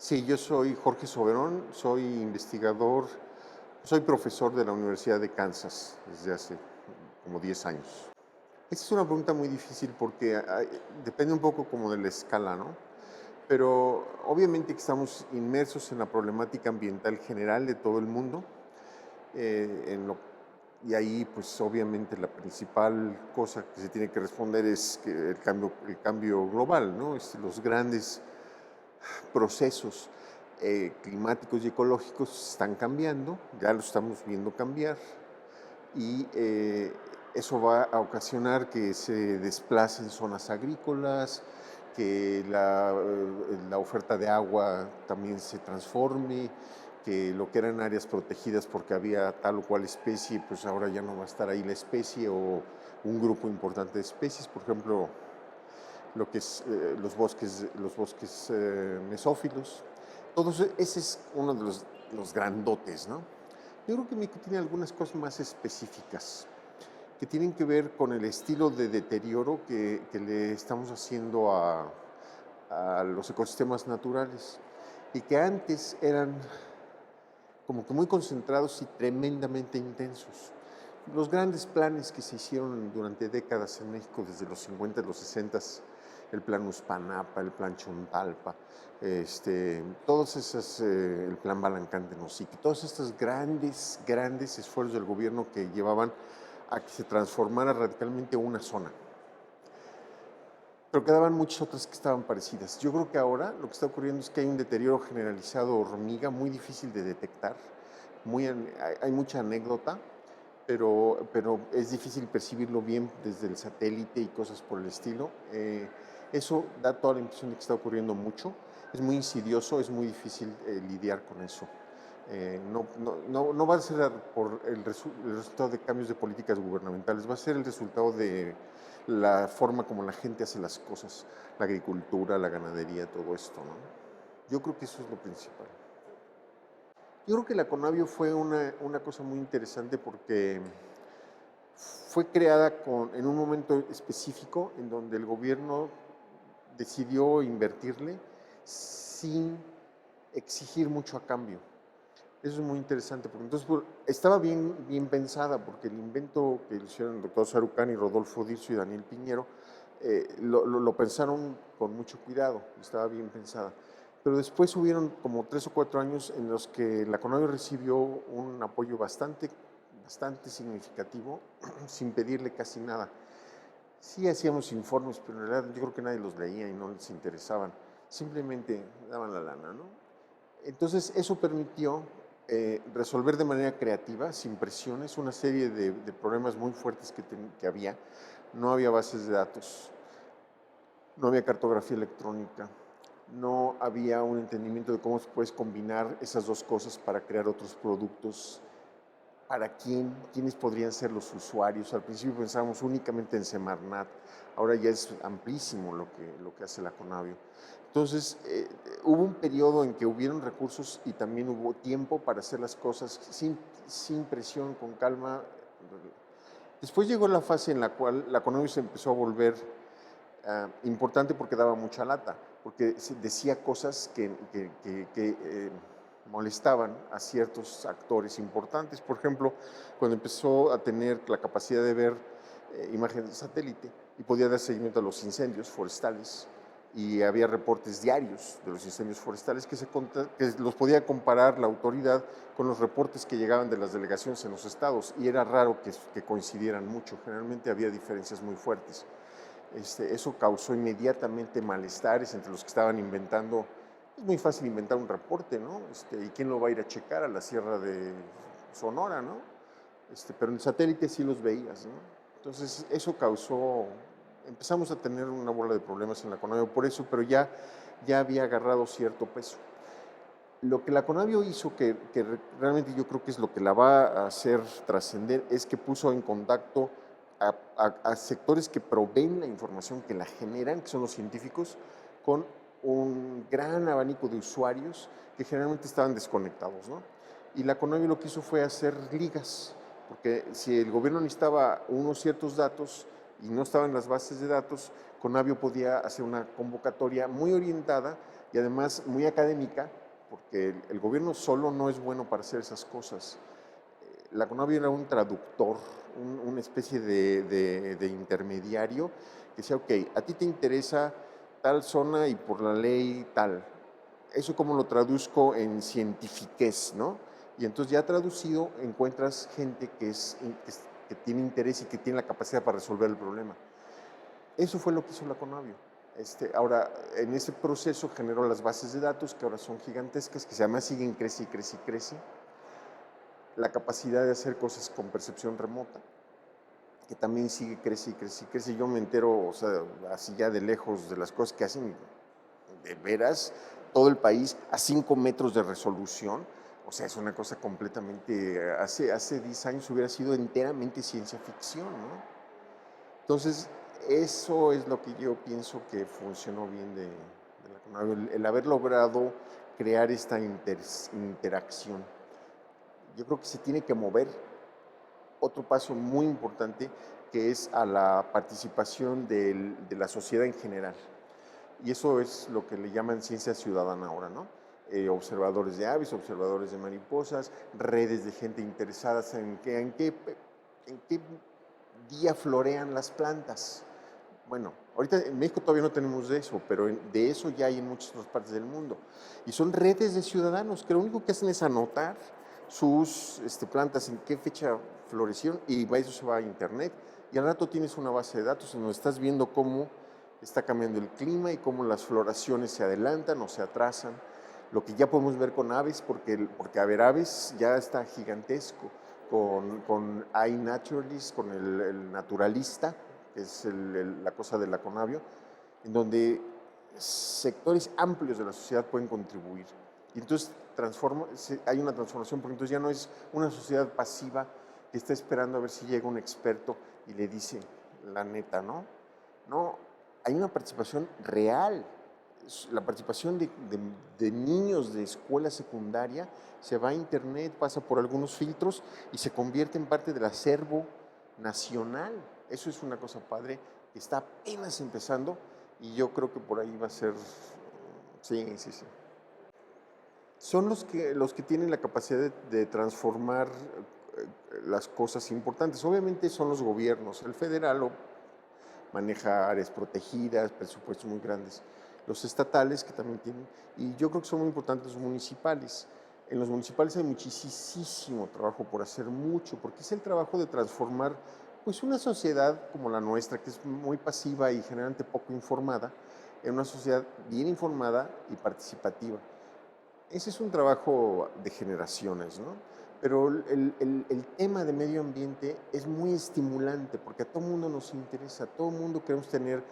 Sí, yo soy Jorge Soberón, soy investigador, soy profesor de la Universidad de Kansas desde hace como 10 años. Esta es una pregunta muy difícil porque depende un poco como de la escala, ¿no? Pero obviamente que estamos inmersos en la problemática ambiental general de todo el mundo, y ahí pues obviamente la principal cosa que se tiene que responder es que el cambio global, ¿no? Los grandes procesos climáticos y ecológicos están cambiando, ya lo estamos viendo cambiar, y eso va a ocasionar que se desplacen zonas agrícolas, que la oferta de agua también se transforme, que lo que eran áreas protegidas porque había tal o cual especie, pues ahora ya no va a estar ahí la especie o un grupo importante de especies, por ejemplo, lo que es los bosques mesófilos. Ese es uno de los grandotes, ¿no? Yo creo que México tiene algunas cosas más específicas que tienen que ver con el estilo de deterioro que le estamos haciendo a los ecosistemas naturales y que antes eran como que muy concentrados y tremendamente intensos. Los grandes planes que se hicieron durante décadas en México, desde los 50 los 60, el plan Uspanapa, el plan Chontalpa, todos esos, el plan Balancán de Nosique, todos estos grandes esfuerzos del gobierno que llevaban a que se transformara radicalmente una zona. Pero quedaban muchas otras que estaban parecidas. Yo creo que ahora lo que está ocurriendo es que hay un deterioro generalizado hormiga muy difícil de detectar. Hay mucha anécdota, pero es difícil percibirlo bien desde el satélite y cosas por el estilo. Eso da toda la impresión de que está ocurriendo mucho. Es muy insidioso, es muy difícil lidiar con eso. No va a ser por el resultado de cambios de políticas gubernamentales, va a ser el resultado de la forma como la gente hace las cosas, la agricultura, la ganadería, todo esto, ¿no? Yo creo que eso es lo principal. Yo creo que la Conavio fue una cosa muy interesante porque fue creada en un momento específico en donde el gobierno decidió invertirle sin exigir mucho a cambio. Eso es muy interesante, porque entonces estaba bien pensada, porque el invento que hicieron el doctor Sarucán y Rodolfo Dircio y Daniel Piñero, lo pensaron con mucho cuidado, estaba bien pensada. Pero después hubieron como 3 o 4 años en los que la CONAVIO recibió un apoyo bastante significativo, sin pedirle casi nada. Sí hacíamos informes, pero en realidad yo creo que nadie los leía y no les interesaban. Simplemente daban la lana, ¿no? Entonces eso permitió resolver de manera creativa, sin presiones, una serie de problemas muy fuertes que había. No había bases de datos, no había cartografía electrónica, no había un entendimiento de cómo se puedes combinar esas dos cosas para crear otros productos. ¿Para quiénes podrían ser los usuarios? Al principio pensábamos únicamente en Semarnat, ahora ya es amplísimo lo que hace la Conavio. Entonces, hubo un periodo en que hubieron recursos y también hubo tiempo para hacer las cosas sin presión, con calma. Después llegó la fase en la cual la Conavio se empezó a volver importante porque daba mucha lata, porque decía cosas que molestaban a ciertos actores importantes. Por ejemplo, cuando empezó a tener la capacidad de ver imágenes de satélite y podía dar seguimiento a los incendios forestales, y había reportes diarios de los incendios forestales que los podía comparar la autoridad con los reportes que llegaban de las delegaciones en los estados, y era raro que coincidieran mucho, generalmente había diferencias muy fuertes. Eso causó inmediatamente malestares entre los que estaban inventando. Es muy fácil inventar un reporte, ¿no? ¿Y quién lo va a ir a checar a la Sierra de Sonora, ¿no? Pero en el satélite sí los veías, ¿no? Entonces eso empezamos a tener una bola de problemas en la Conavio por eso, pero ya había agarrado cierto peso. Lo que la Conavio hizo, que realmente yo creo que es lo que la va a hacer trascender, es que puso en contacto a sectores que proveen la información, que la generan, que son los científicos, con un gran abanico de usuarios que generalmente estaban desconectados, ¿no? Y la Conavio lo que hizo fue hacer ligas, porque si el gobierno necesitaba unos ciertos datos y no estaban en las bases de datos, Conavio podía hacer una convocatoria muy orientada y además muy académica, porque el gobierno solo no es bueno para hacer esas cosas. La CONAVIO era un traductor, una especie de intermediario que decía, ok, a ti te interesa tal zona y por la ley tal. Eso como lo traduzco en cientifiquez, ¿no? Y entonces ya traducido encuentras gente que tiene interés y que tiene la capacidad para resolver el problema. Eso fue lo que hizo la CONAVIO. Ahora, en ese proceso generó las bases de datos, que ahora son gigantescas, que además siguen crece y crece y crece. La capacidad de hacer cosas con percepción remota, que también sigue crece y crece y crece. Yo me entero, o sea, así ya de lejos de las cosas que hacen de veras todo el país a 5 metros de resolución. O sea, es una cosa completamente, hace 10 años hubiera sido enteramente ciencia ficción, ¿no? Entonces, eso es lo que yo pienso que funcionó bien de la CONAVIO, el haber logrado crear esta interacción. Yo creo que se tiene que mover otro paso muy importante, que es a la participación de la sociedad en general. Y eso es lo que le llaman ciencia ciudadana ahora, ¿no? Observadores de aves, observadores de mariposas, redes de gente interesada en qué día florean las plantas. Bueno, ahorita en México todavía no tenemos de eso, pero de eso ya hay en muchas otras partes del mundo. Y son redes de ciudadanos que lo único que hacen es anotar sus plantas, en qué fecha florecieron, y eso se va a internet. Y al rato tienes una base de datos en donde estás viendo cómo está cambiando el clima y cómo las floraciones se adelantan o se atrasan. Lo que ya podemos ver con aves, porque a ver, aves ya está gigantesco, con iNaturalist, con el naturalista, que es la cosa de la CONAVIO, en donde sectores amplios de la sociedad pueden contribuir. Y entonces hay una transformación, porque entonces ya no es una sociedad pasiva que está esperando a ver si llega un experto y le dice la neta, ¿no? No, hay una participación real. La participación de niños de escuela secundaria se va a internet, pasa por algunos filtros y se convierte en parte del acervo nacional. Eso es una cosa padre que está apenas empezando y yo creo que por ahí va a ser, sí, sí, sí. Son los que tienen la capacidad de transformar las cosas importantes. Obviamente son los gobiernos. El federal maneja áreas protegidas, presupuestos muy grandes. Los estatales que también tienen, y yo creo que son muy importantes los municipales. En los municipales hay muchísimo trabajo por hacer, mucho, porque es el trabajo de transformar pues una sociedad como la nuestra, que es muy pasiva y generalmente poco informada, en una sociedad bien informada y participativa. Ese es un trabajo de generaciones, ¿no? Pero el tema de medio ambiente es muy estimulante porque a todo mundo nos interesa, a todo mundo queremos tener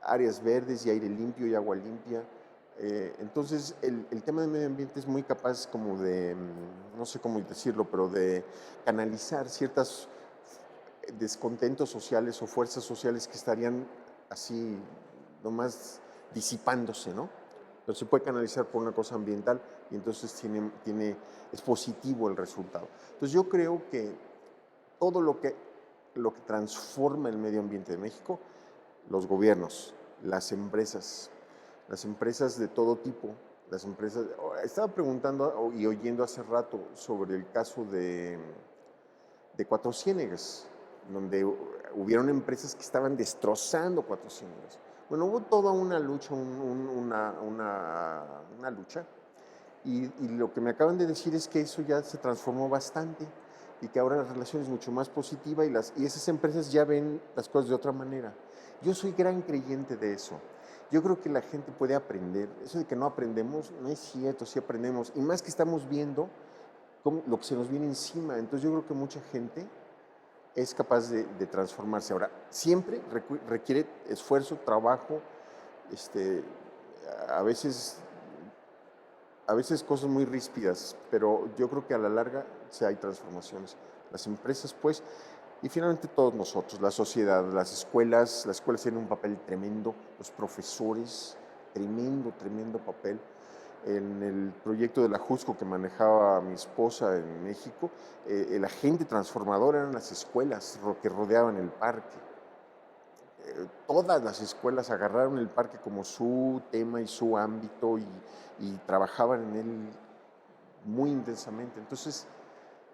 áreas verdes y aire limpio y agua limpia. Entonces, el tema de medio ambiente es muy capaz como de, no sé cómo decirlo, pero de canalizar ciertos descontentos sociales o fuerzas sociales que estarían así nomás disipándose, ¿no? Pero se puede canalizar por una cosa ambiental y entonces es positivo el resultado. Entonces yo creo que todo lo que transforma el medio ambiente de México, los gobiernos, las empresas de todo tipo, las empresas. Estaba preguntando y oyendo hace rato sobre el caso de Cuatro Ciénegas, donde hubieron empresas que estaban destrozando Cuatro Ciénegas. Bueno, hubo toda una lucha, una lucha, y lo que me acaban de decir es que eso ya se transformó bastante y que ahora la relación es mucho más positiva y esas empresas ya ven las cosas de otra manera. Yo soy gran creyente de eso. Yo creo que la gente puede aprender. Eso de que no aprendemos, no es cierto, sí aprendemos. Y más que estamos viendo lo que se nos viene encima. Entonces yo creo que mucha gente es capaz de transformarse. Ahora, siempre requiere esfuerzo, trabajo, este, a veces, a veces cosas muy ríspidas, pero yo creo que a la larga sí hay transformaciones. Las empresas, pues, y finalmente todos nosotros, la sociedad, las escuelas tienen un papel tremendo, los profesores, tremendo papel. En el proyecto de la Jusco que manejaba mi esposa en México, el agente transformador eran las escuelas que rodeaban el parque. todas las escuelas agarraron el parque como su tema y su ámbito y trabajaban en él muy intensamente. Entonces,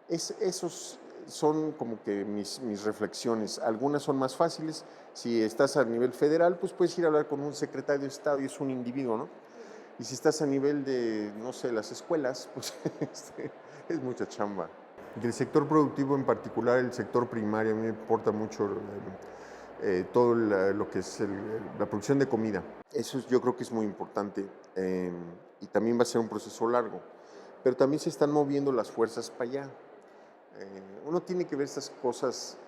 esos son como que mis reflexiones. Algunas son más fáciles. Si estás a nivel federal, pues puedes ir a hablar con un secretario de Estado y es un individuo, ¿no? Y si estás a nivel de, no sé, las escuelas, pues es mucha chamba. Y el sector productivo en particular, el sector primario, a mí me importa mucho todo lo que es la producción de comida. Eso yo creo que es muy importante y también va a ser un proceso largo. Pero también se están moviendo las fuerzas para allá. Uno tiene que ver estas cosas.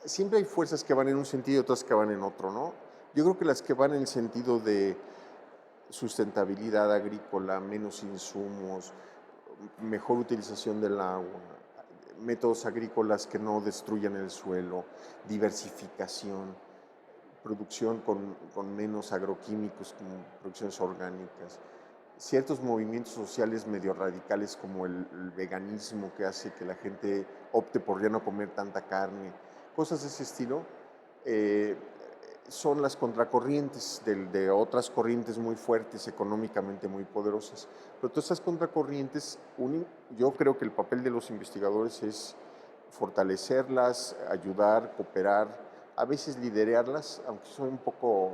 Siempre hay fuerzas que van en un sentido y otras que van en otro, ¿no? Yo creo que las que van en el sentido de sustentabilidad agrícola, menos insumos, mejor utilización del agua, métodos agrícolas que no destruyan el suelo, diversificación, producción con menos agroquímicos, como producciones orgánicas, ciertos movimientos sociales medio radicales como el veganismo que hace que la gente opte por ya no comer tanta carne, cosas de ese estilo, eh, son las contracorrientes de otras corrientes muy fuertes, económicamente muy poderosas. Pero todas esas contracorrientes, yo creo que el papel de los investigadores es fortalecerlas, ayudar, cooperar, a veces liderarlas, aunque soy un poco.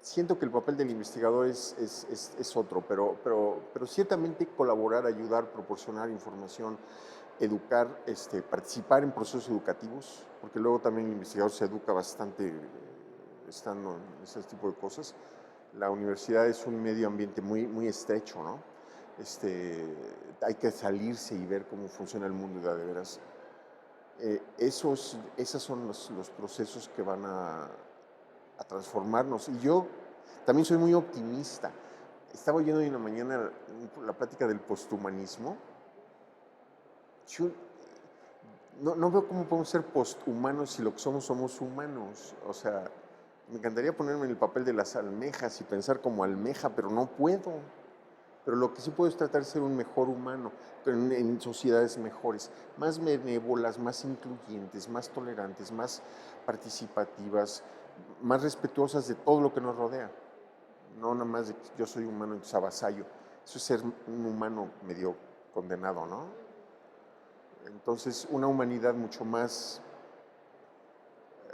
Siento que el papel del investigador es otro, pero ciertamente colaborar, ayudar, proporcionar información, educar, participar en procesos educativos, porque luego también el investigador se educa bastante estando en ese tipo de cosas. La universidad es un medio ambiente muy estrecho, ¿no? Hay que salirse y ver cómo funciona el mundo de veras. Esos son los procesos que van a transformarnos. Y yo también soy muy optimista. Estaba oyendo hoy en la mañana la plática del posthumanismo. Yo no veo cómo podemos ser posthumanos si lo que somos humanos. O sea, me encantaría ponerme en el papel de las almejas y pensar como almeja, pero no puedo. Pero lo que sí puedo es tratar de ser un mejor humano, pero en sociedades mejores, más benévolas, más incluyentes, más tolerantes, más participativas, más respetuosas de todo lo que nos rodea. No nada más de que yo soy humano y avasallo. Eso es ser un humano medio condenado, ¿no? Entonces, una humanidad mucho más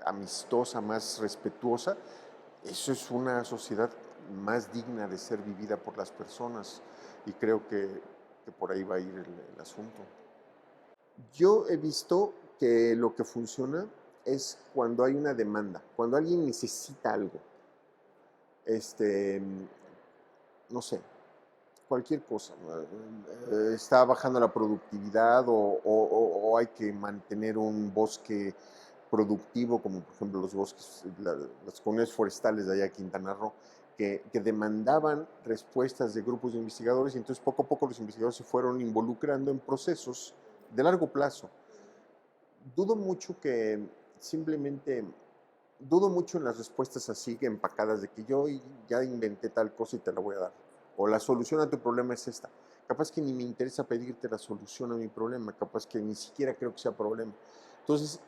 amistosa, más respetuosa, eso es una sociedad más digna de ser vivida por las personas y creo que por ahí va a ir el asunto. Yo he visto que lo que funciona es cuando hay una demanda, cuando alguien necesita algo, este, no sé, cualquier cosa. Está bajando la productividad o hay que mantener un bosque productivo, como por ejemplo los bosques, las comunidades forestales de allá de Quintana Roo, que demandaban respuestas de grupos de investigadores y entonces poco a poco los investigadores se fueron involucrando en procesos de largo plazo. Dudo mucho que simplemente, dudo mucho en las respuestas así empacadas de que yo ya inventé tal cosa y te la voy a dar. O la solución a tu problema es esta. Capaz que ni me interesa pedirte la solución a mi problema, capaz que ni siquiera creo que sea problema. Entonces,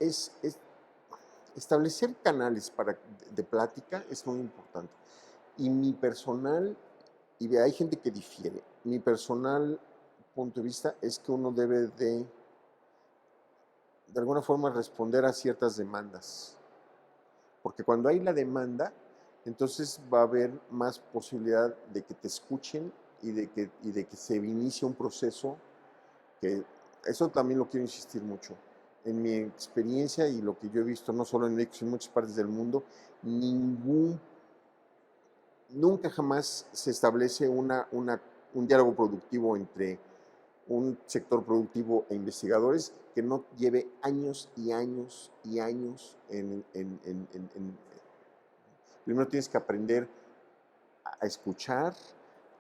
establecer canales de plática es muy importante. Y mi personal, y hay gente que difiere, mi personal punto de vista es que uno debe de alguna forma responder a ciertas demandas. Porque cuando hay la demanda, entonces va a haber más posibilidad de que te escuchen y de que se inicie un proceso que eso también lo quiero insistir mucho. En mi experiencia y lo que yo he visto, no solo en México, sino en muchas partes del mundo, nunca jamás se establece un diálogo productivo entre un sector productivo e investigadores que no lleve años y años y años primero tienes que aprender a escuchar,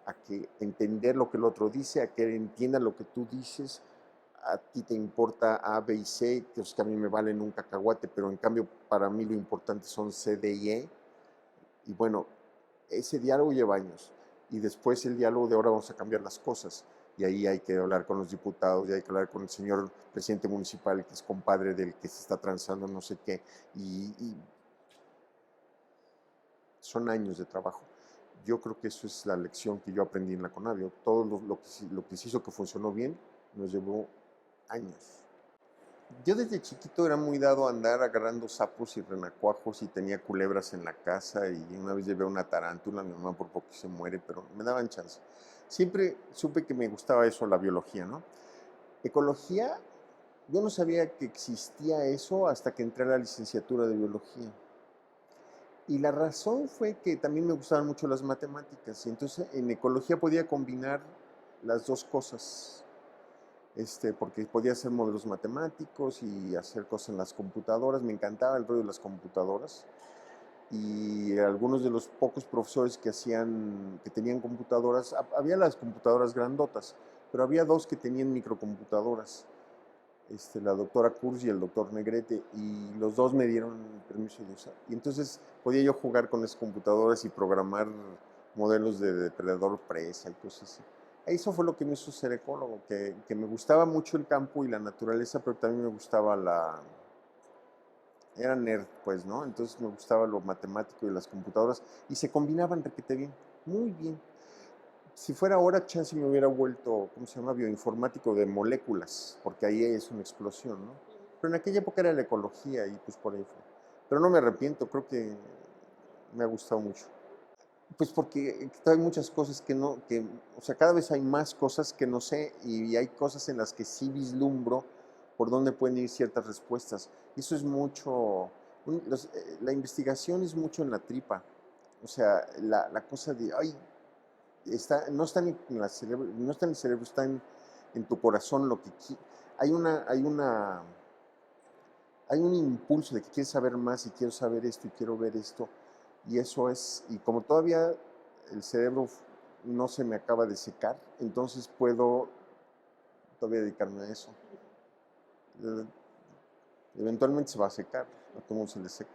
a que entender lo que el otro dice, a que entienda lo que tú dices. A ti te importa A, B y C, que a mí me valen un cacahuate, pero en cambio para mí lo importante son C, D y E. Y bueno, ese diálogo lleva años. Y después el diálogo de ahora vamos a cambiar las cosas. y ahí hay que hablar con los diputados, y hay que hablar con el señor presidente municipal, que es compadre del que se está transando no sé qué, y son años de trabajo. Yo creo que eso es la lección que yo aprendí en la Conavio. Todo lo que se hizo que funcionó bien nos llevó años. Yo desde chiquito era muy dado a andar agarrando sapos y renacuajos y tenía culebras en la casa y una vez llevé una tarántula, mi mamá por poco se muere, pero me daban chance. Siempre supe que me gustaba eso, la biología, ¿no? Ecología, yo no sabía que existía eso hasta que entré a la licenciatura de biología. Y la razón fue que también me gustaban mucho las matemáticas y entonces en ecología podía combinar las dos cosas. Porque podía hacer modelos matemáticos y hacer cosas en las computadoras. Me encantaba el rollo de las computadoras. Y algunos de los pocos profesores que tenían computadoras, había las computadoras grandotas, pero había dos que tenían microcomputadoras, la doctora Kurz y el doctor Negrete, y los dos me dieron permiso de usar. Y entonces podía yo jugar con esas computadoras y programar modelos de depredador presa y cosas así. Eso fue lo que me hizo ser ecólogo, que me gustaba mucho el campo y la naturaleza, pero también me gustaba era nerd, pues, ¿no? Entonces me gustaba lo matemático y las computadoras, y se combinaban requete bien, muy bien. Si fuera ahora, chance me hubiera vuelto, ¿cómo se llama? Bioinformático de moléculas, porque ahí es una explosión, ¿no? Pero en aquella época era la ecología y pues por ahí fue. Pero no me arrepiento, creo que me ha gustado mucho. Pues porque hay muchas cosas que no, o sea, cada vez hay más cosas que no sé y hay cosas en las que sí vislumbro por dónde pueden ir ciertas respuestas. Y eso es mucho, la investigación es mucho en la tripa. O sea, la cosa de, ay, no está en la cerebro, no está en el cerebro, está en tu corazón lo que hay hay un impulso de que quieres saber más y quiero saber esto y quiero ver esto. Y eso es, y como todavía el cerebro no se me acaba de secar, entonces puedo todavía dedicarme a eso. Eventualmente se va a secar, a todo mundo se le seca.